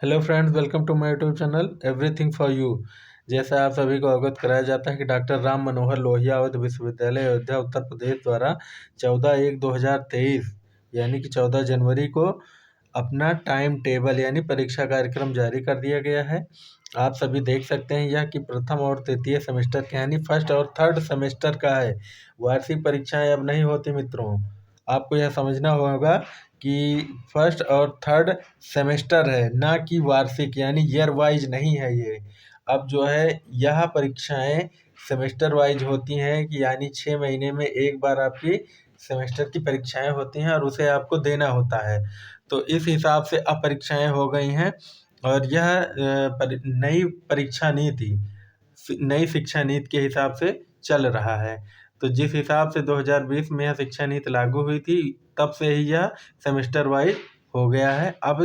Hello friends, welcome to my YouTube channel everything for you. जैसा आप सभी को अवगत कराया जाता है कि डॉक्टर राम मनोहर लोहिया अवध विश्वविद्यालय अयोध्या उत्तर प्रदेश द्वारा 14/1/2023 यानी कि 14 जनवरी को अपना टाइम टेबल यानी परीक्षा कार्यक्रम जारी कर दिया गया है। आप सभी देख सकते हैं यह कि प्रथम और तृतीय सेमेस्टर के यानी फर्स्ट और थर्ड सेमेस्टर का है। वार्षिक परीक्षाएं अब नहीं होती मित्रों। आपको यह समझना होगा कि फर्स्ट और थर्ड सेमेस्टर है, ना कि वार्षिक यानी ईयर वाइज नहीं है ये। अब जो है यह परीक्षाएं सेमेस्टर वाइज होती हैं कि यानी 6 महीने में एक बार आपकी सेमेस्टर की परीक्षाएं होती हैं और उसे आपको देना होता है। तो इस हिसाब से अब परीक्षाएं हो गई हैं और यह नई परीक्षा नीति नई शिक्षा नीति के हिसाब से चल रहा है। तो जिस हिसाब से 2020 में यह शिक्षा नीति लागू हुई थी, तब से ही यह सेमेस्टर वाइज हो गया है। अब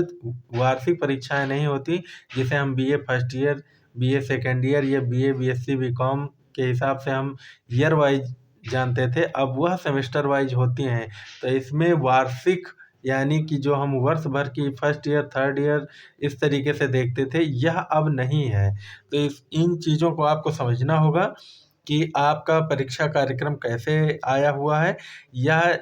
वार्षिक परीक्षाएं नहीं होती, जिसे हम BA first year, BA second year या बीए बीएससी बीकॉम के हिसाब से हम ईयर वाइज जानते थे, अब वह सेमेस्टर वाइज होती हैं। तो इसमें वार्षिक यानी कि जो हम वर्ष भर की फर्स्ट ईयर थर्ड ईयर इस तरीके से देखते थे, यह अब नहीं है। तो इन चीज़ों को आपको समझना होगा कि आपका परीक्षा कार्यक्रम कैसे आया हुआ है। यह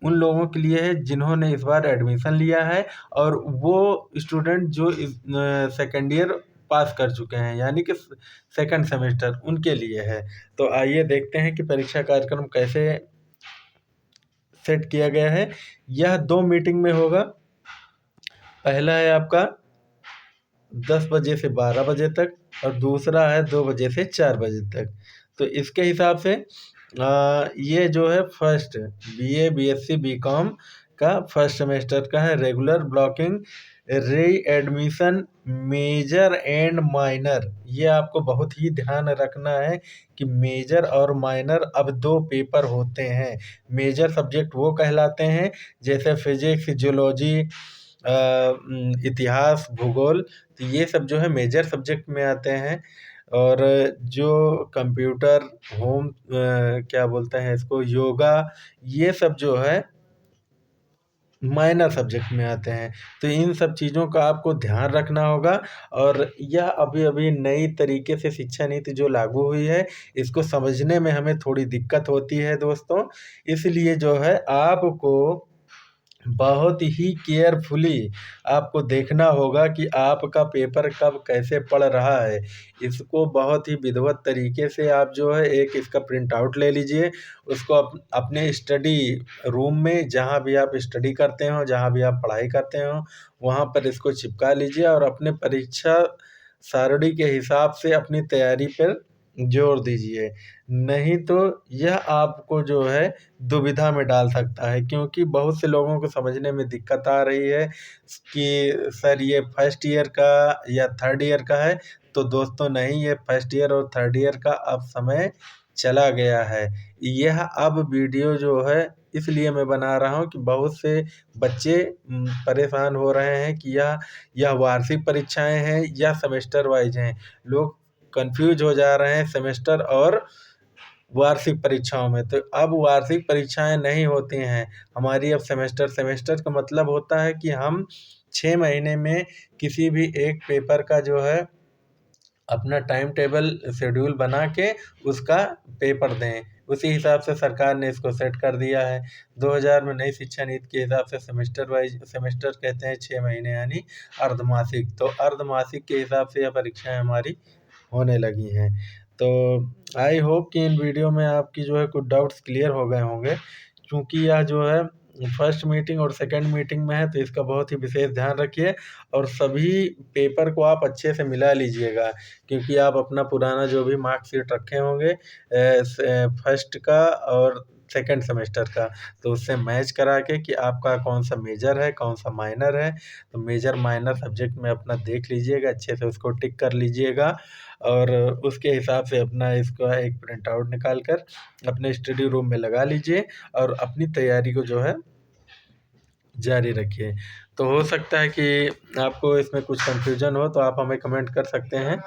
उन लोगों के लिए है जिन्होंने इस बार एडमिशन लिया है और वो स्टूडेंट जो सेकेंड ईयर पास कर चुके हैं यानी कि सेकंड सेमेस्टर, उनके लिए है। तो आइए देखते हैं कि परीक्षा कार्यक्रम कैसे सेट किया गया है। यह 2 मीटिंग में होगा। पहला है आपका 10 बजे से 12 बजे तक और दूसरा है 2 बजे से 4 बजे तक। तो इसके हिसाब से ये जो है फर्स्ट बीए बीएससी बीकॉम का फर्स्ट सेमेस्टर का है रेगुलर ब्लॉकिंग री एडमिशन मेजर एंड माइनर। ये आपको बहुत ही ध्यान रखना है कि मेजर और माइनर अब 2 पेपर होते हैं। मेजर सब्जेक्ट वो कहलाते हैं जैसे फिजिक्स, जियोलॉजी, इतिहास, भूगोल। तो ये सब जो है मेजर सब्जेक्ट में आते हैं और जो कंप्यूटर, क्या बोलते हैं इसको, योगा, ये सब जो है माइनर सब्जेक्ट में आते हैं। तो इन सब चीज़ों का आपको ध्यान रखना होगा। और यह अभी-अभी नई तरीके से शिक्षा नीति जो लागू हुई है, इसको समझने में हमें थोड़ी दिक्कत होती है दोस्तों। इसलिए जो है आपको बहुत ही केयरफुली आपको देखना होगा कि आपका पेपर कब कैसे पड़ रहा है। इसको बहुत ही विधिवत तरीके से आप जो है एक इसका प्रिंट आउट ले लीजिए। उसको अपने स्टडी रूम में, जहाँ भी आप स्टडी करते हो, जहाँ भी आप पढ़ाई करते हो, वहाँ पर इसको चिपका लीजिए और अपने परीक्षा सारणी के हिसाब से अपनी तैयारी पर जोर दीजिए। नहीं तो यह आपको जो है दुविधा में डाल सकता है, क्योंकि बहुत से लोगों को समझने में दिक्कत आ रही है कि सर ये फर्स्ट ईयर का या थर्ड ईयर का है। तो दोस्तों नहीं, ये फर्स्ट ईयर और थर्ड ईयर का अब समय चला गया है। यह अब वीडियो जो है इसलिए मैं बना रहा हूँ कि बहुत से बच्चे परेशान हो रहे हैं कि यह वार्षिक परीक्षाएं हैं या सेमेस्टर वाइज हैं। लोग कंफ्यूज हो जा रहे हैं सेमेस्टर और वार्षिक परीक्षाओं में। तो अब वार्षिक परीक्षाएं नहीं होती हैं हमारी, अब सेमेस्टर का मतलब होता है कि हम 6 महीने में किसी भी एक पेपर का जो है अपना टाइम टेबल शेड्यूल बना के उसका पेपर दें। उसी हिसाब से सरकार ने इसको सेट कर दिया है। 2000 में नई शिक्षा नीति के हिसाब से सेमेस्टर वाइज, सेमेस्टर कहते हैं 6 महीने यानी अर्धमासिक। तो अर्धमासिक के हिसाब से यह परीक्षाएं हमारी होने लगी हैं। तो आई होप कि इन वीडियो में आपकी जो है कुछ डाउट्स क्लियर हो गए होंगे। क्योंकि यह जो है फर्स्ट मीटिंग और सेकंड मीटिंग में है, तो इसका बहुत ही विशेष ध्यान रखिए और सभी पेपर को आप अच्छे से मिला लीजिएगा। क्योंकि आप अपना पुराना जो भी मार्कशीट रखे होंगे फर्स्ट का और सेकंड सेमेस्टर का, तो उससे मैच करा के कि आपका कौन सा मेजर है, कौन सा माइनर है। तो मेजर माइनर सब्जेक्ट में अपना देख लीजिएगा, अच्छे से उसको टिक कर लीजिएगा और उसके हिसाब से अपना इसका एक प्रिंट आउट निकाल कर अपने स्टडी रूम में लगा लीजिए और अपनी तैयारी को जो है जारी रखिए। तो हो सकता है कि आपको इसमें कुछ कन्फ्यूजन हो, तो आप हमें कमेंट कर सकते हैं।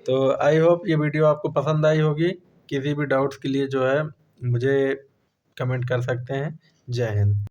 तो आई होप ये वीडियो आपको पसंद आई होगी। किसी भी डाउट्स के लिए जो है मुझे कमेंट कर सकते हैं। जय हिंद।